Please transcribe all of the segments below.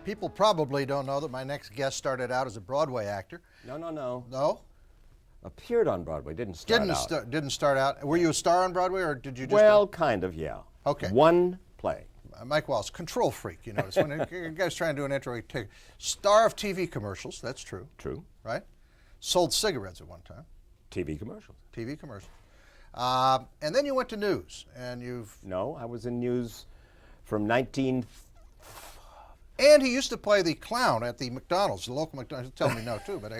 People probably don't know that my next guest started out as a Broadway actor. No. No? Appeared on Broadway, didn't start out. Didn't start out. Were you a star on Broadway, or did you just... Well, kind of, yeah. Okay. One play. Mike Wallace, control freak, you notice. When a guy's trying to do an intro, he takes... Star of TV commercials, that's true. True. Right? Sold cigarettes at one time. TV commercials. TV commercials. And then you went to news, and you've... No, I was in news from 19... And he used to play the clown at the McDonald's, the local McDonald's. Tell me no, too, but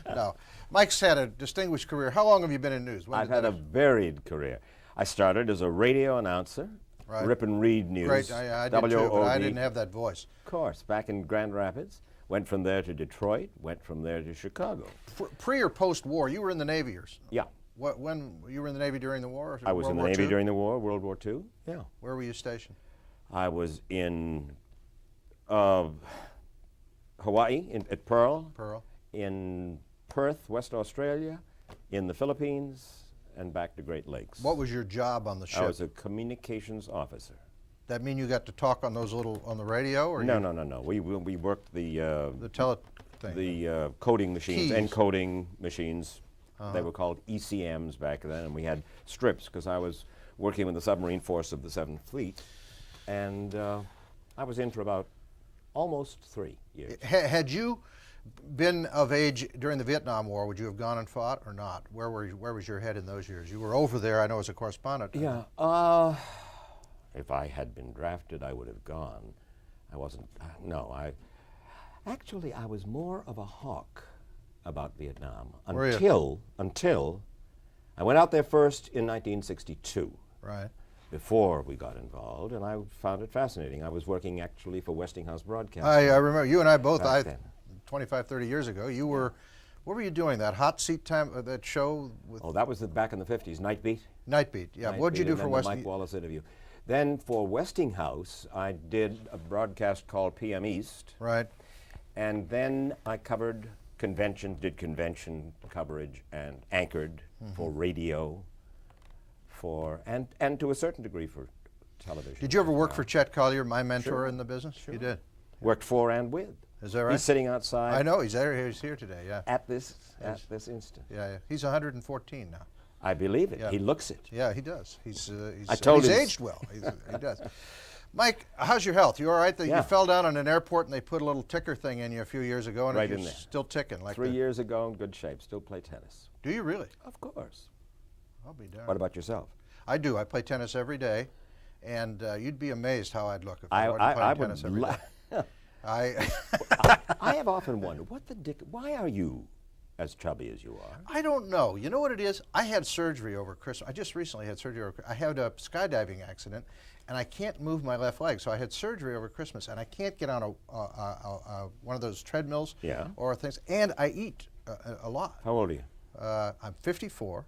no. Mike's had a distinguished career. How long have you been in news? I've had a varied career. I started as a radio announcer, right. Rip and Read News. Great, I did too, but I didn't have that voice. Of course, back in Grand Rapids. Went from there to Detroit, went from there to Chicago. Pre or post-war, you were in the Navy years? Yeah. When you were in the Navy during the war? I was in the Navy during the war, World War II. Yeah. Where were you stationed? I was in Hawaii, at Pearl. Pearl. In Perth, West Australia, in the Philippines, and back to Great Lakes. What was your job on the ship? I was a communications officer. That mean you got to talk on those on the radio, or No. We worked the thing. The coding machines, Keys. encoding machines. They were called ECMs back then, and we had strips because I was working with the submarine force of the 7th Fleet, and I was in for about almost 3 years. Had you been of age during the Vietnam War, would you have gone and fought or not? Where was your head in those years? You were over there, I know, as a correspondent. Yeah. If I had been drafted, I would have gone. I wasn't. No, actually I was more of a hawk about Vietnam until I went out there first in 1962. Right. Before we got involved, and I found it fascinating. I was working actually for Westinghouse Broadcasting. I remember you and I both. 25, 30 years ago. You were. What were you doing? That hot seat time, that show with. Oh, that was back in the 50s. Night Beat. Night Beat. Yeah. What did you do for Westinghouse? Mike Wallace interview. Then for Westinghouse, I did a broadcast called PM East. Right. And then I covered conventions, did convention coverage, and anchored for radio, and to a certain degree for television. Did you ever work for Chet Collier, my mentor in the business? Sure. You did. Worked for and with. Is that right? He's sitting outside. I know he's there. He's here today. Yeah. At this instant. Yeah. He's 114 now. I believe it. Yeah. He looks it. Yeah, he does. He's aged well. He does. Mike, how's your health? You all right? You fell down in an airport and they put a little ticker thing in you a few years ago, and right it's in there. Still ticking. Like 3 years ago, in good shape. Still play tennis. Do you really? Of course. I'll be darned. What about yourself? I do. I play tennis every day, and you'd be amazed how I'd look if I were playing tennis every day. I have often wondered, why are you as chubby as you are? I don't know. You know what it is? I had surgery over Christmas. I just recently had surgery I had a skydiving accident, and I can't move my left leg. So I had surgery over Christmas, and I can't get on one of those treadmills or things. And I eat a lot. How old are you? I'm 54.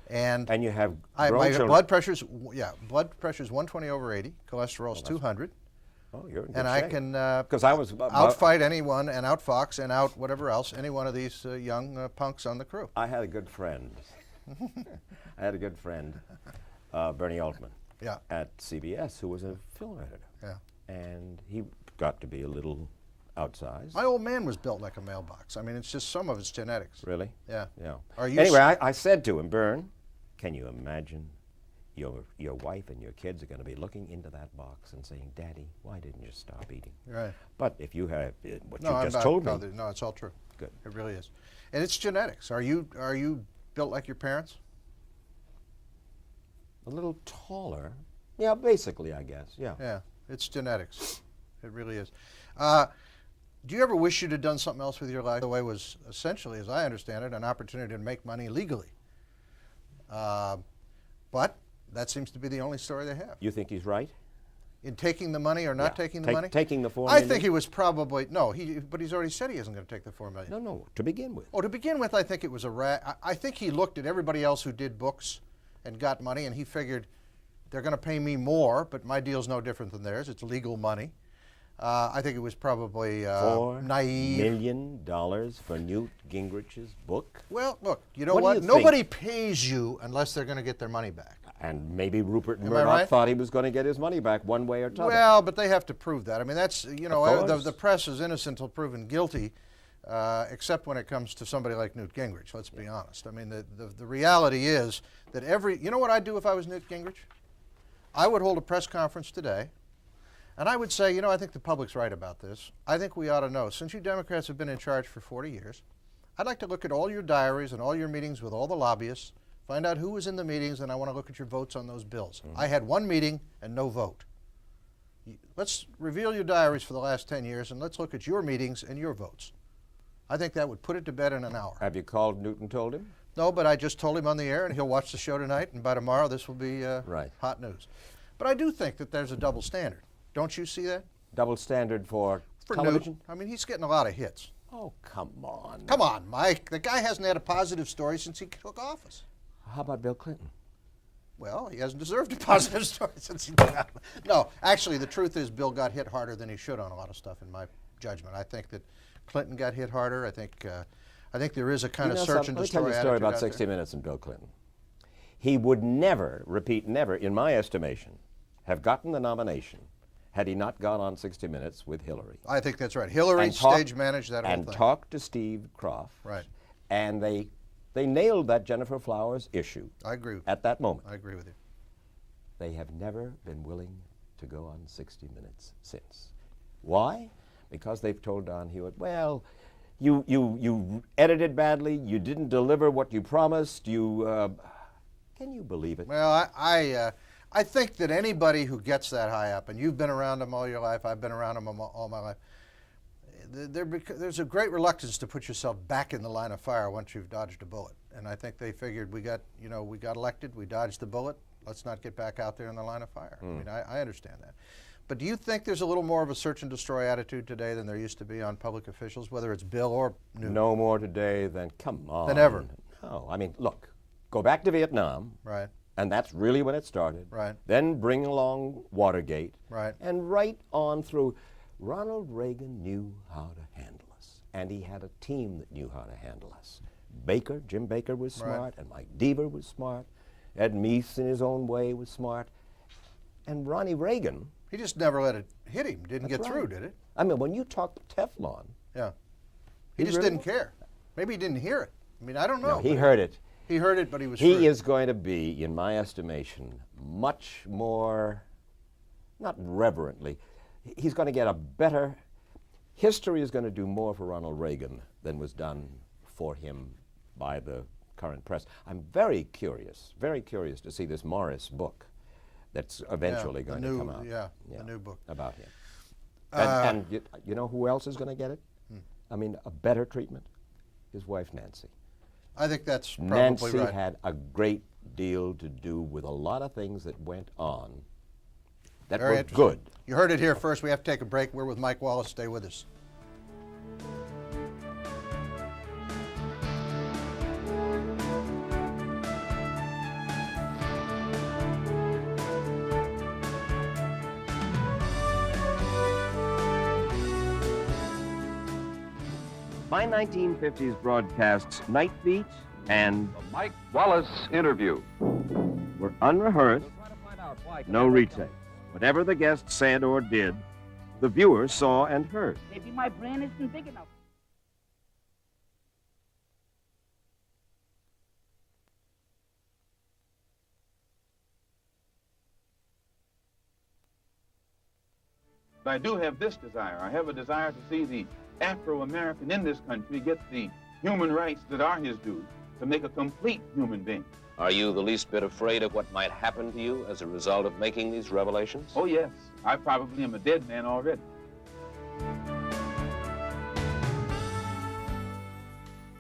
And you have my children. blood pressure's 120 over 80. Cholesterol's 200. Oh, you're in good and shape. I can outfight anyone and outfox and out whatever else, any one of these young punks on the crew. I had a good friend. Bernie Altman, at CBS, who was a film editor. Yeah. And he got to be a little outsized. My old man was built like a mailbox. I mean, it's just some of it's genetics. Really? Yeah. Yeah. Anyway, I said to him, Bern, can you imagine your wife and your kids are going to be looking into that box and saying, Daddy, why didn't you stop eating? Right. But if you have what you just told me. No, it's all true. Good. It really is. And it's genetics. Are you built like your parents? A little taller. Yeah, basically, I guess. Yeah. Yeah. It's genetics. It really is. Do you ever wish you'd have done something else with your life? The way was essentially, as I understand it, an opportunity to make money legally. But that seems to be the only story they have. You think he's right? In taking the money or not taking the money? Taking the $4 million? I think he was probably, but he's already said he isn't going to take the $4 million. No, to begin with. Oh, to begin with, I think it was I think he looked at everybody else who did books and got money, and he figured they're going to pay me more, but my deal's no different than theirs. It's legal money. I think it was probably naive. $4 million for Newt Gingrich's book? Well, look, you know what? Do you Nobody pays you unless they're going to get their money back. And maybe Rupert Am I Murdoch right? thought he was going to get his money back one way or t'other. Well, but they have to prove that. I mean, that's, you know, Of course. the press is innocent until proven guilty, except when it comes to somebody like Newt Gingrich, let's be honest. I mean, the reality is that you know what I'd do if I was Newt Gingrich? I would hold a press conference today, and I would say, you know, I think the public's right about this. I think we ought to know, since you Democrats have been in charge for 40 years, I'd like to look at all your diaries and all your meetings with all the lobbyists, find out who was in the meetings, and I want to look at your votes on those bills. I had one meeting and no vote. Let's reveal your diaries for the last 10 years, and let's look at your meetings and your votes. I think that would put it to bed in an hour. Have you called Newt and told him? No, but I just told him on the air, and he'll watch the show tonight, and by tomorrow this will be Right. hot news. But I do think that there's a double standard. Don't you see that? Double standard for For television? Newt, I mean, he's getting a lot of hits. Oh, come on. Come on, Mike. The guy hasn't had a positive story since he took office. How about Bill Clinton? Well, he hasn't deserved a positive story since he took office. No, actually, the truth is Bill got hit harder than he should on a lot of stuff, in my judgment. I think that Clinton got hit harder. I think there is a kind of search and destroy Let me tell you a story attitude about out 60 there. Minutes and Bill Clinton. He would never, repeat, never, in my estimation, have gotten the nomination had he not gone on 60 Minutes with Hillary. I think that's right. Hillary And talked- stage managed that whole And thing. talked to Steve Kroft. Right. And they nailed that Jennifer Flowers issue I agree. at that moment. I agree with you. They have never been willing to go on 60 Minutes since. Why? Because they've told Don Hewitt, well, you edited badly, you didn't deliver what you promised, can you believe it? Well, I think that anybody who gets that high up, and you've been around them all your life, I've been around them all my life, there's a great reluctance to put yourself back in the line of fire once you've dodged a bullet. And I think they figured we got elected, we dodged the bullet, let's not get back out there in the line of fire. I mean, I understand that. But do you think there's a little more of a search and destroy attitude today than there used to be on public officials, whether it's Bill or Newt? No more today than, come on. Than ever. No, I mean, look, go back to Vietnam. Right. And that's really when it started. Right. Then bring along Watergate. Right. And right on through. Ronald Reagan knew how to handle us. And he had a team that knew how to handle us. Jim Baker was smart, and Mike Deaver was smart. Ed Meese in his own way was smart. And Ronnie Reagan. He just never let it hit him. Didn't That's get through, right. did it? I mean, when you talk Teflon. Yeah. He just really didn't care. Maybe he didn't hear it. I mean, I don't know. No, he heard it. He heard it, but he was He screwed. is going to be, in my estimation, much more, not reverently, he's going to get a better, history is going to do more for Ronald Reagan than was done for him by the current press. I'm very curious to see this Morris book that's eventually going to come out. Yeah, the new book. About him. And you know who else is going to get it? I mean, a better treatment? His wife, Nancy. I think that's probably Nancy right. had a great deal to do with a lot of things that went on that Very were interesting. good. You heard it here first. We have to take a break. We're with Mike Wallace. Stay with us. My 1950s broadcasts Night Beat and The Mike Wallace Interview. were unrehearsed, no retake. Whatever the guest said or did, the viewer saw and heard. Maybe my brain isn't big enough. But I do have this desire. I have a desire to see the Afro-American in this country get the human rights that are his due to make a complete human being. Are you the least bit afraid of what might happen to you as a result of making these revelations? Oh, yes. I probably am a dead man already.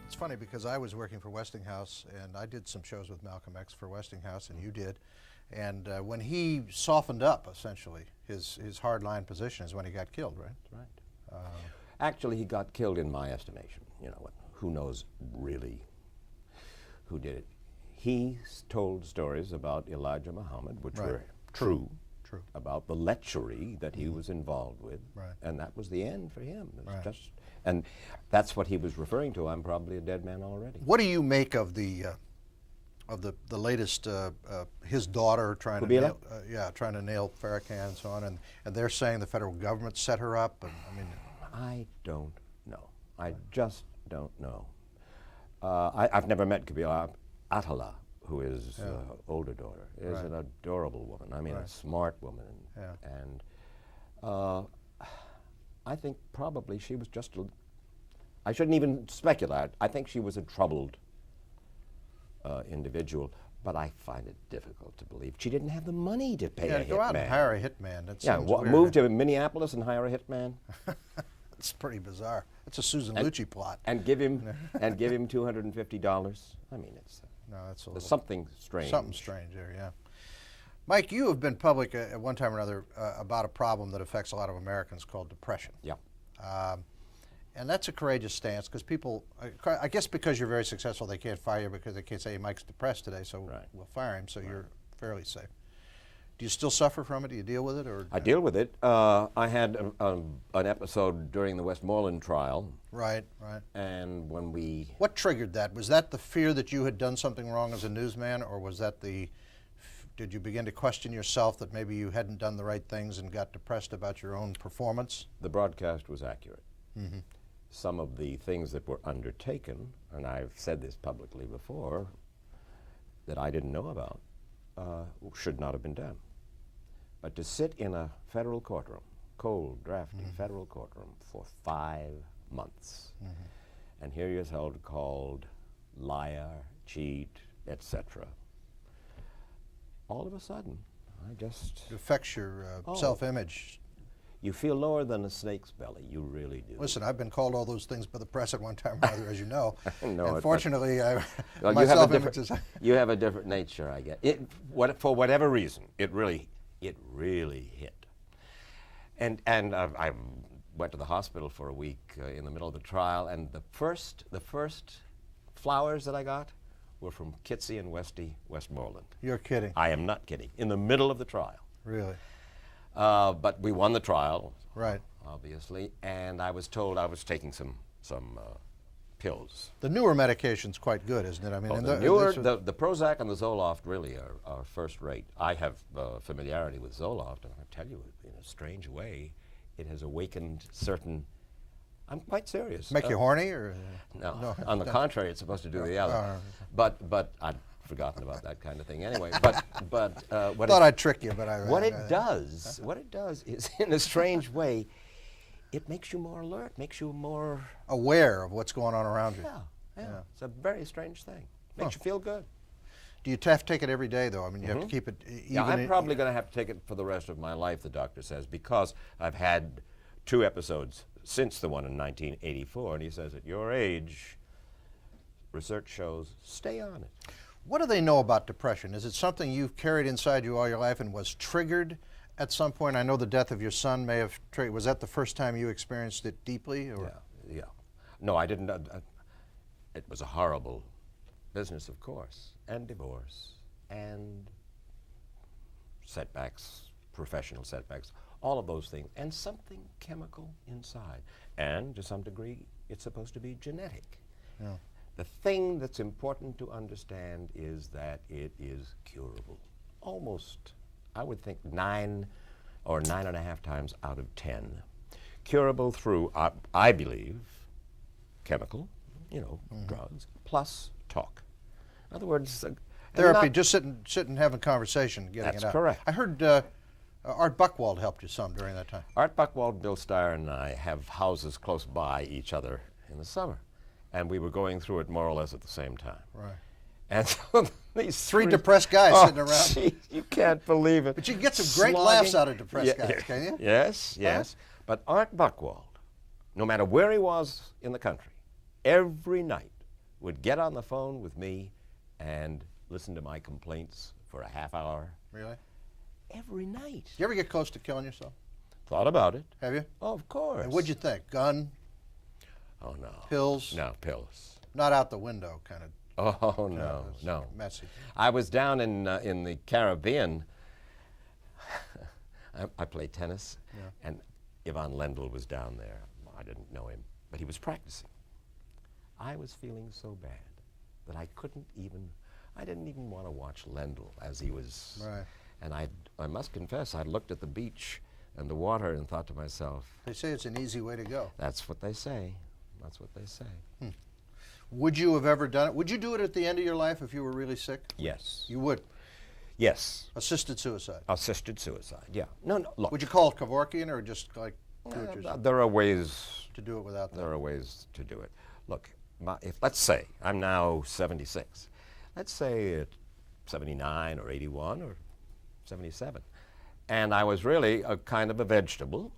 It's funny because I was working for Westinghouse, and I did some shows with Malcolm X for Westinghouse, and you did. And when he softened up, essentially, his hardline position is when he got killed, right? Right. Actually, he got killed in my estimation. You know, who knows really who did it. He told stories about Elijah Muhammad, which Right. were true, True. about the lechery that he was involved with, Right. and that was the end for him. It was Right. just, and that's what he was referring to. I'm probably a dead man already. What do you make of the of the latest, his daughter trying to Kubila? trying to nail Farrakhan and so on, and they're saying the federal government set her up. And I mean, I don't know. I just don't know. I've never met Kabila. Atala, who is older daughter, is an adorable woman. I mean, a smart woman. And I think probably she was just I shouldn't even speculate. I think she was a troubled individual, but I find it difficult to believe. She didn't have the money to pay a hitman. Go out and hire a hitman. That seems weird. Move to Minneapolis and hire a hitman. It's pretty bizarre. It's a Susan Lucci plot. And give him $250. I mean, it's there's something strange. Something strange there, yeah. Mike, you have been public at one time or another about a problem that affects a lot of Americans called depression. Yeah. And that's a courageous stance because people, I guess because you're very successful, they can't fire you because they can't say, hey, Mike's depressed today, so we'll fire him, so you're fairly safe. Do you still suffer from it? Do you deal with it? Or I deal with it. I had an episode during the Westmoreland trial. Right. And when we... What triggered that? Was that the fear that you had done something wrong as a newsman, or was that did you begin to question yourself that maybe you hadn't done the right things and got depressed about your own performance? The broadcast was accurate. Mm-hmm. Some of the things that were undertaken, and I've said this publicly before, that I didn't know about, should not have been done. But to sit in a federal courtroom, cold, drafty federal courtroom for 5 months, and hear yourself called liar, cheat, etc. All of a sudden, it affects your self-image. You feel lower than a snake's belly. You really do. Listen, I've been called all those things by the press at one time or another, as you know. No, unfortunately, my self-image is... You have a different nature, I guess. For whatever reason, it really hit. And I went to the hospital for a week in the middle of the trial, and the first flowers that I got were from Kitsy and Westmoreland. You're kidding. I am not kidding. In the middle of the trial. Really? But we won the trial, right? Obviously, and I was told I was taking some pills. The newer medication's quite good, isn't it? I mean, the Prozac and the Zoloft really are first rate. I have familiarity with Zoloft, and I tell you, in a strange way, it has awakened certain. I'm quite serious. Make you horny, or no? On the contrary, it's supposed to do the other. But I'd forgotten about that kind of thing anyway. But what thought I'd trick you, but what it does is, in a strange way, it makes you more alert, makes you more aware of what's going on around you. Yeah. It's a very strange thing. Makes you feel good. Do you have to take it every day, though? I mean, you have to keep it even. Yeah, I'm probably going to have to take it for the rest of my life, the doctor says, because I've had 2 episodes since the one in 1984, and he says, at your age, research shows, stay on it. What do they know about depression? Is it something you've carried inside you all your life and was triggered at some point? I know the death of your son may have triggered. Was that the first time you experienced it deeply? Or? Yeah. No, I didn't. It was a horrible business, of course, and divorce, and setbacks, professional setbacks, all of those things, and something chemical inside. And to some degree, it's supposed to be genetic. Yeah. The thing that's important to understand is that it is curable. Almost, I would think 9 or 9.5 times out of 10. Curable through, I believe, chemical, drugs, plus talk. In other words, therapy, just sitting having conversation, getting it out. That's correct. I heard Art Buchwald helped you some during that time. Art Buchwald, Bill Steyer, and I have houses close by each other in the summer. And we were going through it more or less at the same time. Right. And so these three depressed guys sitting around. Geez, you can't believe it. But you can get some great laughs out of depressed guys, can you? Yes. But Art Buchwald, no matter where he was in the country, every night would get on the phone with me and listen to my complaints for a half hour. Really? Every night. Did you ever get close to killing yourself? Thought about it. Have you? Oh, of course. And what'd you think? Gun? Oh, no. Pills? No, pills. Not out the window, kind of. Oh, no. Messy. I was down in the Caribbean. I played tennis, and Ivan Lendl was down there. I didn't know him, but he was practicing. I was feeling so bad that I couldn't even, I didn't even want to watch Lendl as he was. Right. And I must confess, I looked at the beach and the water and thought to myself, They say it's an easy way to go. that's what they say. That's what they say. Would you have ever done it? Would you do it at the end of your life if you were really sick? Yes. You would. Yes. Assisted suicide. Assisted suicide, yeah. No, look. Would you call it Kevorkian or just like do it yourself? There are ways To do it without that? There are ways to do it. Look, if let's say I'm now 76, let's say at 79 or 81 or 77, and I was really a kind of a vegetable,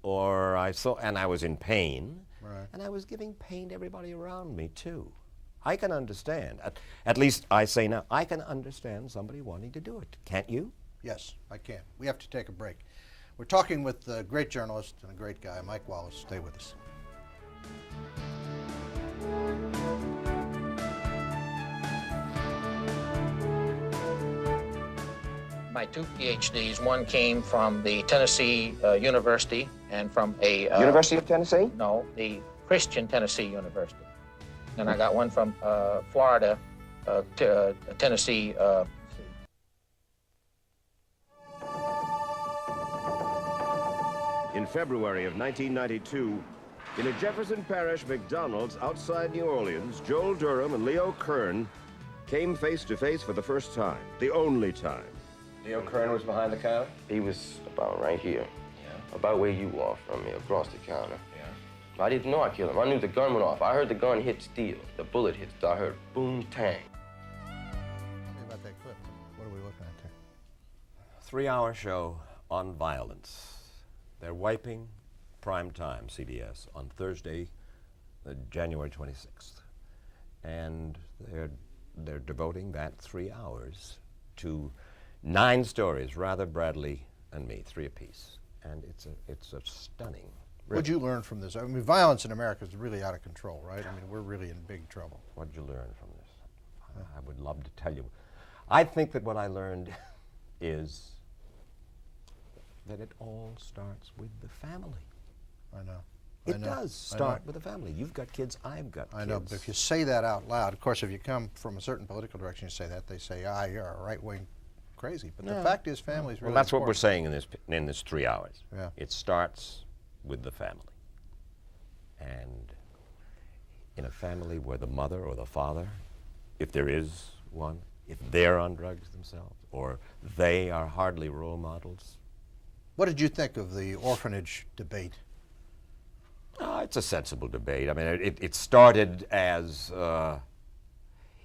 and I was in pain, Right. and I was giving pain to everybody around me too. I can understand. At least I say now, I can understand somebody wanting to do it. Can't you? Yes, I can. We have to take a break. We're talking with a great journalist and a great guy, Mike Wallace. Stay with us. My two PhDs, one came from the Tennessee University and from a... University of Tennessee? No, the Christian Tennessee University. And I got one from Florida, Tennessee. In February of 1992, in a Jefferson Parish McDonald's outside New Orleans, Joel Durham and Leo Kern came face to face for the first time, the only time. Leo Kern was behind the counter? He was about right here. Yeah. About where you are from me, across the counter. Yeah. I didn't know I killed him. I knew the gun went off. I heard the gun hit steel. The bullet hit. I heard boom, tang. Tell me about that clip. What are we looking at there? 3-hour show on violence. They're wiping prime time, CBS, on Thursday, January 26th. And they're devoting that 3 hours to 9 stories, Rather, Bradley, and me, 3 apiece. And it's a stunning. What'd you learn from this? I mean, violence in America is really out of control, right? I mean, we're really in big trouble. What'd you learn from this? I would love to tell you. I think that what I learned is that it all starts with the family. I know. It does start with the family. You've got kids, I've got kids. I know, but if you say that out loud, of course, if you come from a certain political direction, you say that, they say, you're a right-wing crazy. But the fact is, family's really Well, that's what we're important. saying in this 3 hours. Yeah. It starts with the family. And in a family where the mother or the father, if there is one, if they're on drugs themselves, or they are hardly role models. What did you think of the orphanage debate? It's a sensible debate. I mean, it started as,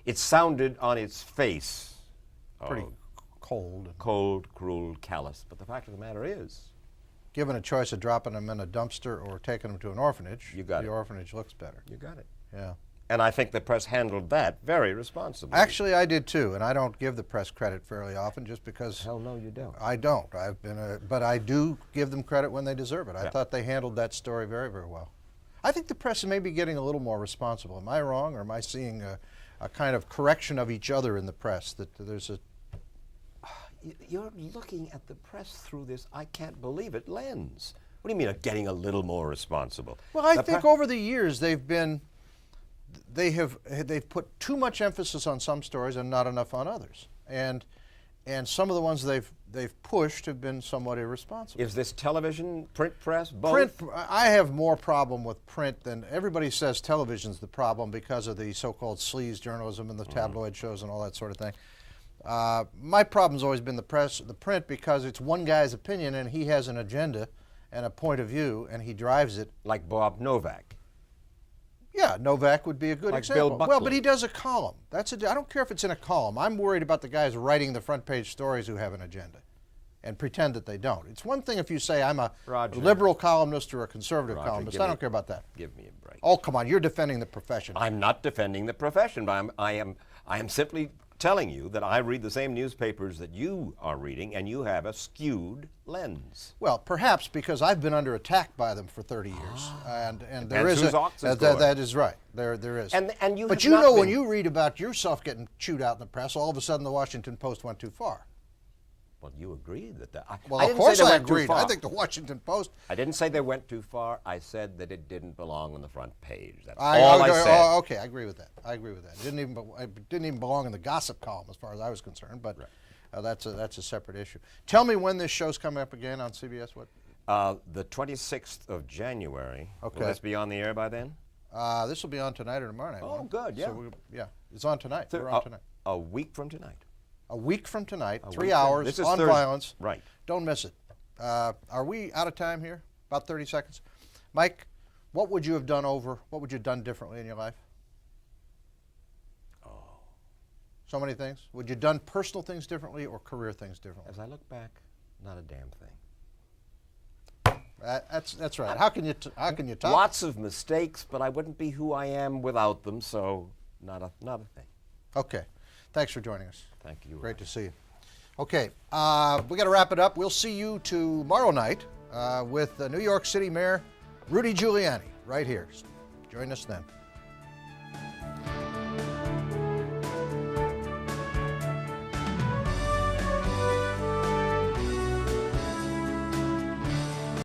it sounded on its face Pretty cold. cold, cruel, callous. But the fact of the matter is, Given a choice of dropping them in a dumpster or taking them to an orphanage, You got the it. orphanage looks better. you got it. Yeah. And I think the press handled that very responsibly. Actually, I did too, and I don't give the press credit fairly often just because Hell no, you don't. I don't. But I do give them credit when they deserve it. I Yeah. thought they handled that story very, very well. I think the press may be getting a little more responsible. Am I wrong, or am I seeing a kind of correction of each other in the press? That there's a You're looking at the press through this, I can't believe it, lens. What do you mean getting a little more responsible? well, I The think pre- over the years they've put too much emphasis on some stories and not enough on others, and some of the ones they've pushed have been somewhat irresponsible. Is this television, print press, both? Print, I have more problem with print than everybody says. Television's the problem because of the so-called sleaze journalism and the tabloid shows and all that sort of thing. My problem's always been the print, because it's one guy's opinion and he has an agenda and a point of view and he drives it. Like Bob Novak. Yeah, Novak would be a good Like example. Bill Well, Buckley. but he does a column. I don't care if it's in a column. I'm worried about the guys writing the front page stories who have an agenda and pretend that they don't. It's one thing if you say I'm a Roger. liberal columnist or a conservative Roger, columnist. give I me- don't care about that. Give me a break. Oh, come on, you're defending the profession. I'm not defending the profession, but I am simply telling you that I read the same newspapers that you are reading, and you have a skewed lens. Well, perhaps because I've been under attack by them for 30 years, and there Depends is whose ox is that is right. There is. And you but have you not know when been- you read about yourself getting chewed out in the press, all of a sudden the Washington Post went too far. Well, you agreed that. Well, I of didn't course say they I went too agreed. far. I think the Washington Post. I didn't say they went too far. I said that it didn't belong on the front page. That's all Okay, I said. Okay, I agree with that. It didn't even belong in the gossip column as far as I was concerned. But that's a separate issue. Tell me when this show's coming up again on CBS. What? The 26th of January. Okay. Will this be on the air by then? This will be on tonight or tomorrow night. Oh, good, yeah. So it's on tonight. We're on tonight. A week from tonight. A week from tonight, 3 week from- hours this is on Thursday. violence. Right. Don't miss it. Are we out of time here? About 30 seconds. Mike, what would you have done What would you have done differently in your life? Oh. So many things. Would you have done personal things differently or career things differently? As I look back, not a damn thing. That's right. How can you talk? Lots of mistakes, but I wouldn't be who I am without them. So not a thing. Okay. Thanks for joining us. Thank you. Great to see you. Okay, we got to wrap it up. We'll see you tomorrow night with New York City Mayor Rudy Giuliani right here. Join us then.